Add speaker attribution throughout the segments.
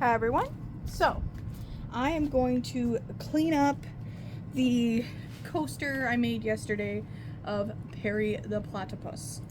Speaker 1: Hi everyone. So, I am going to clean up the coaster I made yesterday of Perry the Platypus.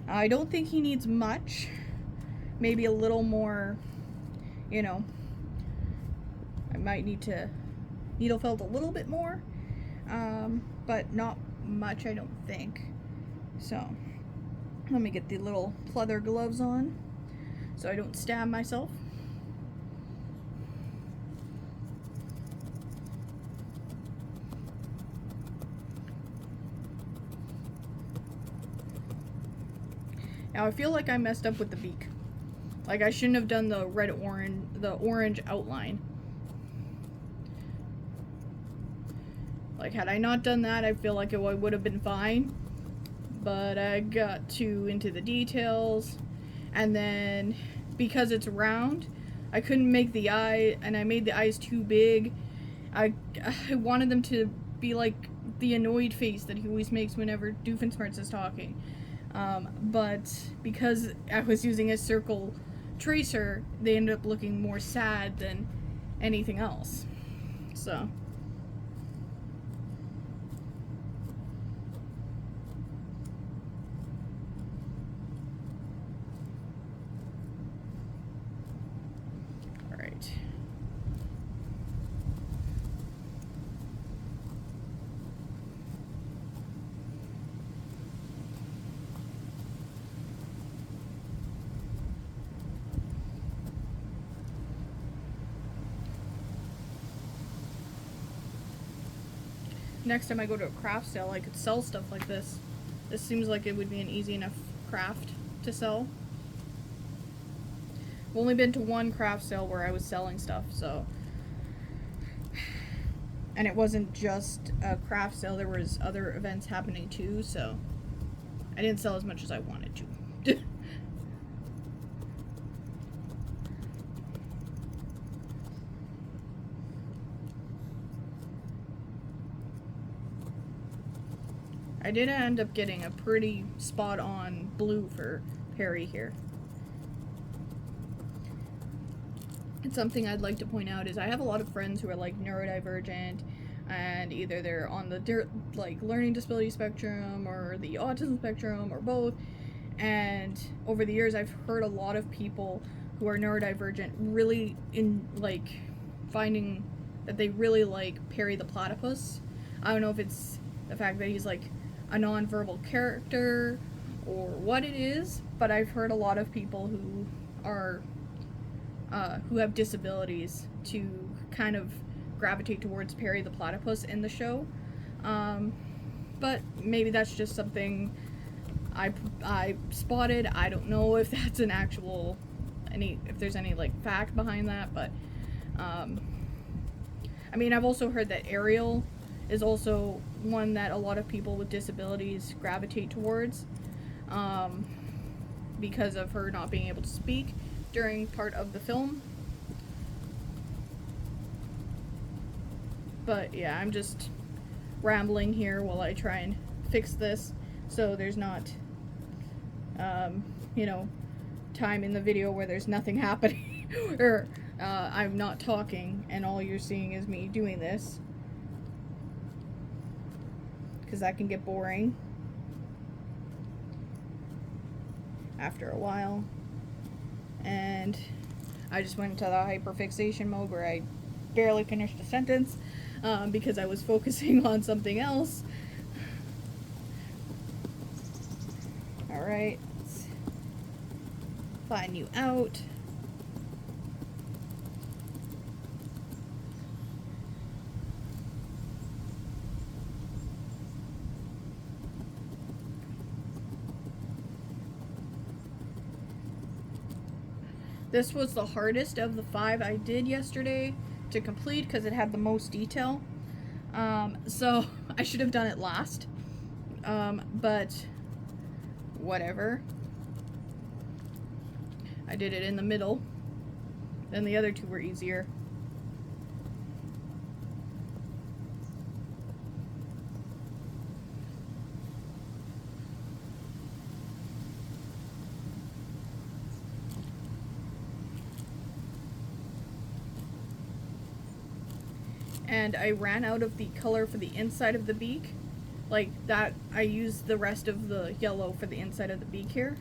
Speaker 1: I don't think he needs much. Maybe a little more, I might need to needle felt a little bit more, but not much, I don't think. So, let me get the little pleather gloves on so I don't stab myself. Now I feel like I messed up with the beak. Like I shouldn't have done the orange outline. Like had I not done that, I feel like it would have been fine. But I got too into the details, and then because it's round, I couldn't make the eye, and I made the eyes too big. I wanted them to be like the annoyed face that he always makes whenever Doofenshmirtz is talking. But because I was using a circle tracer, they ended up looking more sad than anything else. So. Alright. Next time I go to a craft sale, I could sell stuff like this. This seems like it would be an easy enough craft to sell. I've only been to one craft sale where I was selling stuff, so. And it wasn't just a craft sale, there was other events happening too, so I didn't sell as much as I wanted to. I did end up getting a pretty spot-on blue for Perry here. And something I'd like to point out is I have a lot of friends who are like neurodivergent, and either they're on the learning disability spectrum or the autism spectrum or both. And over the years, I've heard a lot of people who are neurodivergent really finding that they really like Perry the Platypus. I don't know if it's the fact that he's like a non-verbal character or what it is, but I've heard a lot of people who are who have disabilities to kind of gravitate towards Perry the Platypus in the show. But maybe that's just something I spotted. I don't know if that's an actual if there's any like fact behind that, but I mean, I've also heard that Ariel is also one that a lot of people with disabilities gravitate towards, because of her not being able to speak during part of the film. But yeah, I'm just rambling here while I try and fix this so there's not time in the video where there's nothing happening or I'm not talking and all you're seeing is me doing this, because that can get boring after a while. And I just went into the hyperfixation mode where I barely finished a sentence because I was focusing on something else. Alright, let's flatten you out. This was the hardest of the 5 I did yesterday to complete because it had the most detail. So I should have done it last. But whatever. I did it in the middle. Then the other 2 were easier. and I ran out of the color for the inside of the beak. Like that, I used the rest of the yellow for the inside of the beak here.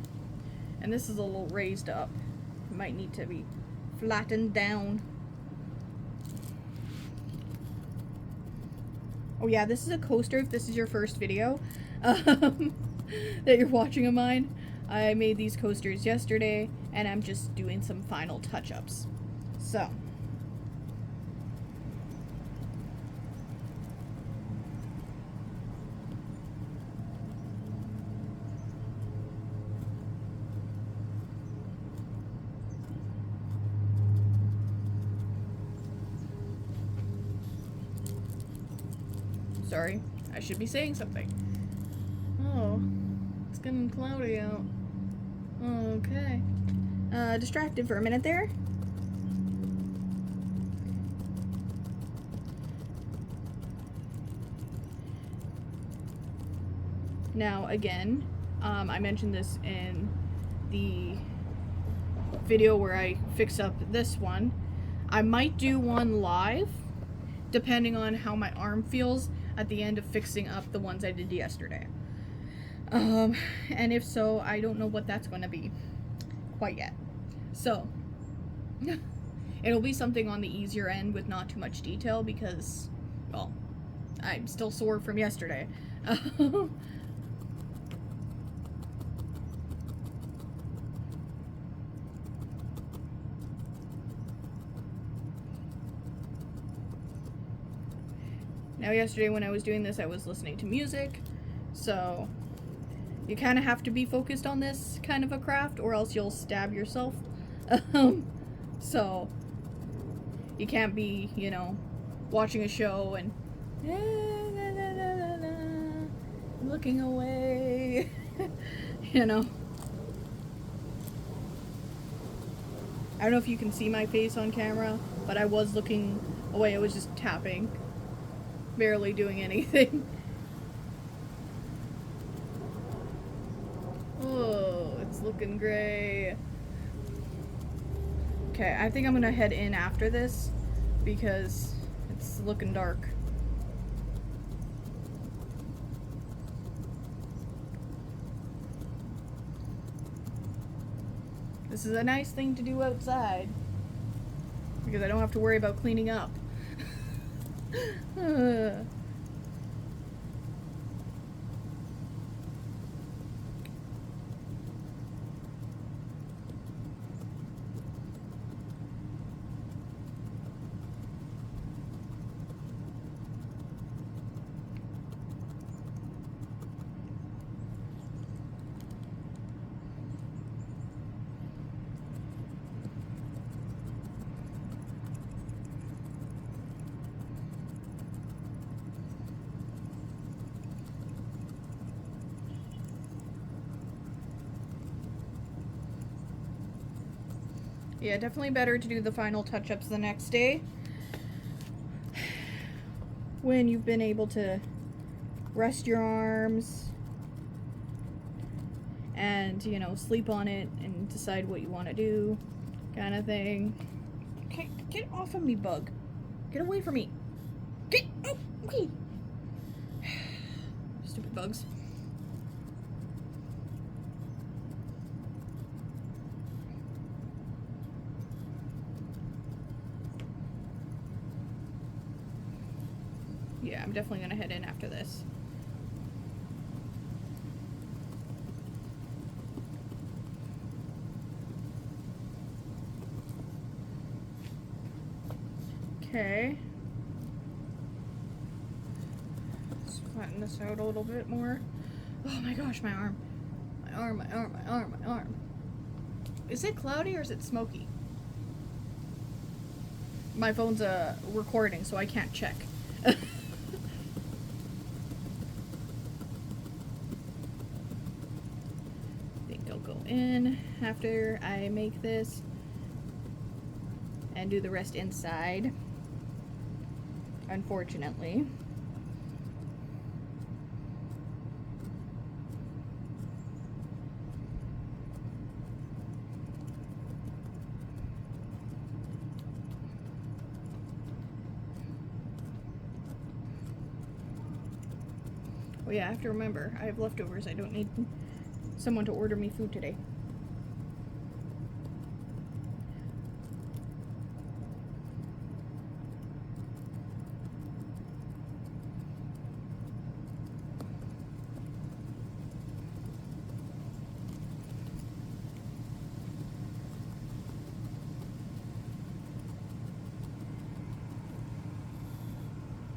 Speaker 1: And this is a little raised up. It might need to be flattened down. Oh yeah, this is a coaster if this is your first video that you're watching of mine. I made these coasters yesterday, and I'm just doing some final touch-ups. So. Sorry, I should be saying something. Oh, it's getting cloudy out. Okay. Distracted for a minute there. Now, again, I mentioned this in the video where I fix up this one. I might do one live, depending on how my arm feels at the end of fixing up the ones I did yesterday. And if so, I don't know what that's going to be quite yet. So, it'll be something on the easier end with not too much detail because, well, I'm still sore from yesterday. Now yesterday when I was doing this, I was listening to music, so you kind of have to be focused on this kind of a craft or else you'll stab yourself. So you can't be, you know, watching a show and looking away, you know. I don't know if you can see my face on camera, but I was looking away. I was just tapping. Barely doing anything. Oh, it's looking gray. Okay, I think I'm gonna head in after this because it's looking dark. This is a nice thing to do outside because I don't have to worry about cleaning up. Yeah, definitely better to do the final touch-ups the next day when you've been able to rest your arms and, you know, sleep on it and decide what you want to do, kind of thing. Okay, get off of me, bug. Get away from me. Get away. Stupid bugs. Yeah, I'm definitely gonna head in after this. Okay. Let's flatten this out a little bit more. Oh my gosh, my arm. My arm, my arm, my arm, my arm. Is it cloudy or is it smoky? My phone's recording, so I can't check. In after I make this and do the rest inside, unfortunately. Oh yeah, I have to remember. I have leftovers. I don't need someone to order me food today.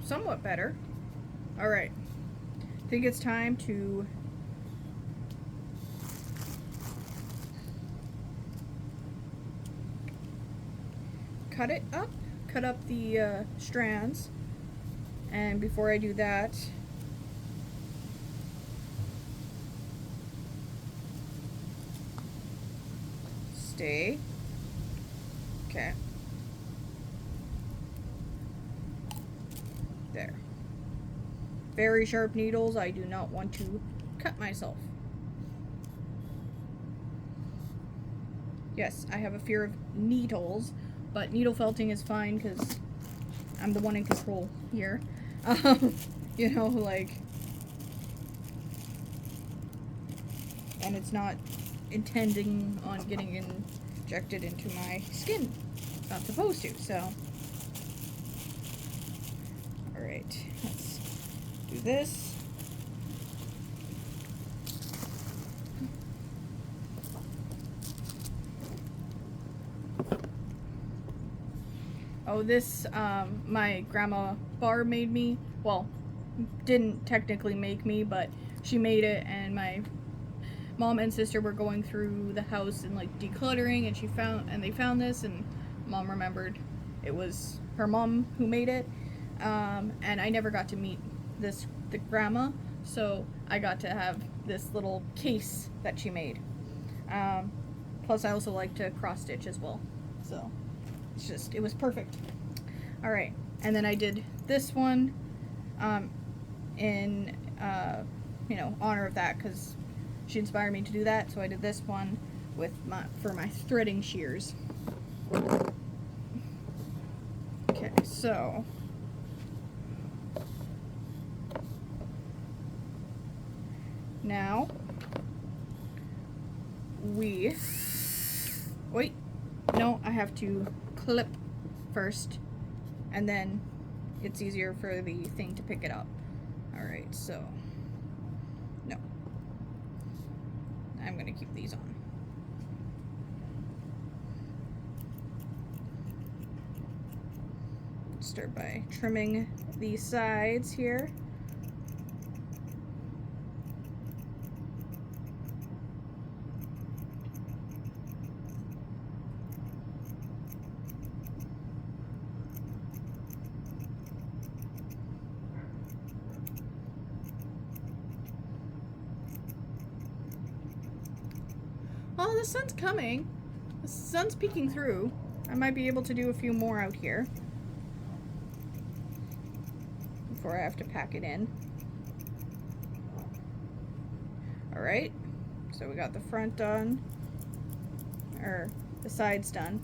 Speaker 1: Somewhat better. Alright. I think it's time to cut it up. Cut up the strands. And before I do that, stay. Okay. There. Very sharp needles. I do not want to cut myself. Yes, I have a fear of needles, but needle felting is fine because I'm the one in control here. You know, like, and it's not intending on getting injected into my skin. It's not supposed to, so. Alright, let's do this. Oh, this, my grandma Barb made me. Well, didn't technically make me, but she made it, and my mom and sister were going through the house and, like, decluttering, and they found this, and Mom remembered it was her mom who made it. And I never got to meet the grandma, so I got to have this little case that she made. Plus I also like to cross stitch as well, so it was perfect. Alright, and then I did this one, in, you know, honor of that, because she inspired me to do that, so I did this one for my threading shears. Okay, so now wait, no, I have to clip first, and then it's easier for the thing to pick it up. Alright, so no, I'm gonna keep these on. Start by trimming the sides here. Oh, the sun's coming. The sun's peeking through. I might be able to do a few more out here before I have to pack it in. Alright, so we got the front done, or the sides done.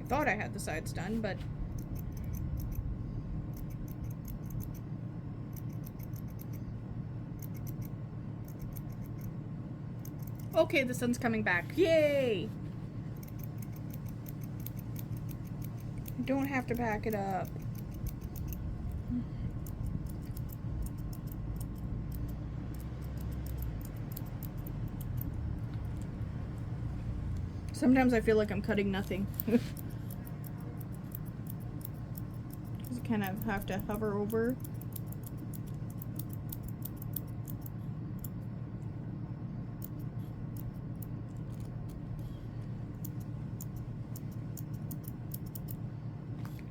Speaker 1: Thought I had the sides done, but okay, the sun's coming back. Yay! I don't have to pack it up. Sometimes I feel like I'm cutting nothing. Kind of have to hover over.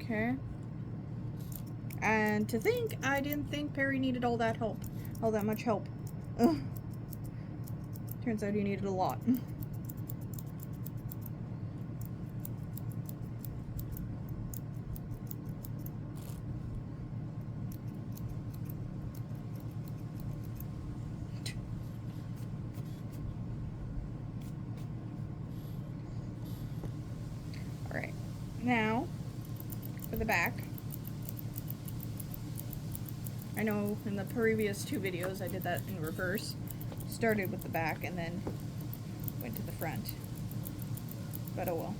Speaker 1: Okay. And to think, I didn't think Perry needed all that much help. Ugh. Turns out he needed a lot. Alright, now for the back. I know in the previous 2 videos I did that in reverse. Started with the back and then went to the front. But oh well.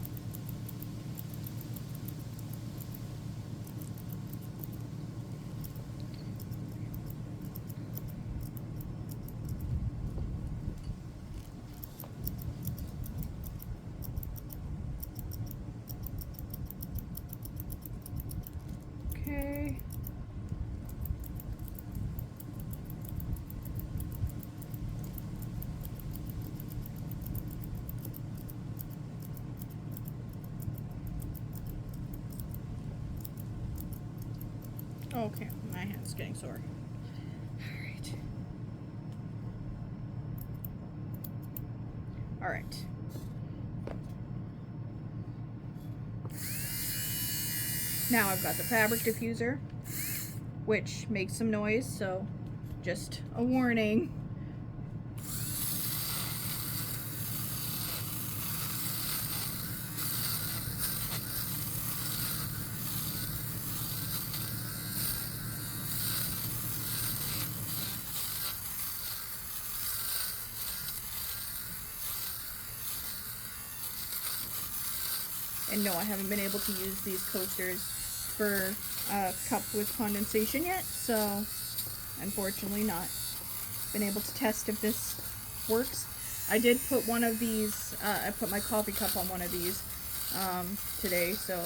Speaker 1: Okay. Okay, my hand's getting sore. Alright. Alright. Now I've got the fabric diffuser, which makes some noise, so just a warning. And no, I haven't been able to use these coasters for a cup with condensation yet, so unfortunately not been able to test if this works. I did put one of these, I put my coffee cup on one of these today, so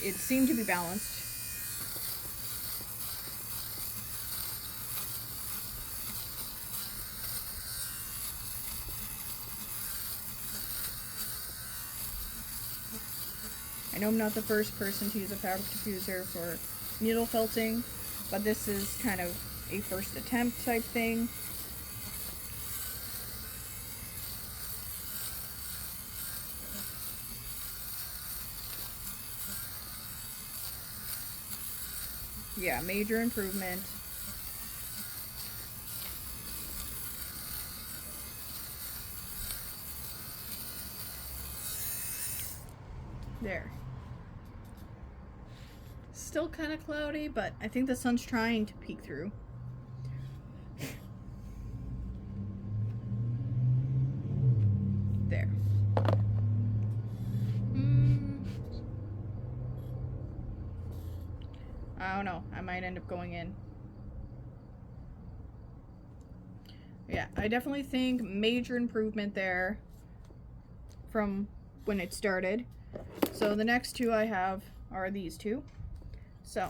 Speaker 1: it seemed to be balanced. I know I'm not the first person to use a fabric diffuser for needle felting, but this is kind of a first attempt type thing. Yeah, major improvement. There. Still kind of cloudy, but I think the sun's trying to peek through. There. I don't know. I might end up going in. Yeah, I definitely think major improvement there from when it started. So the next 2 I have are these 2. So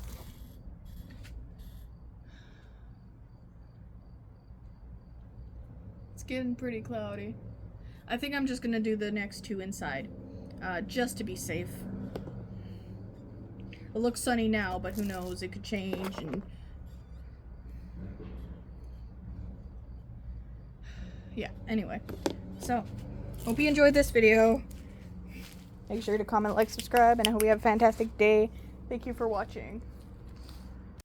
Speaker 1: it's getting pretty cloudy. I think I'm just gonna do the next 2 inside, just to be safe. It looks sunny now, but who knows, it could change. And yeah, anyway, so hope you enjoyed this video. Make sure to comment, like, subscribe, and I hope you have a fantastic day. Thank you for watching.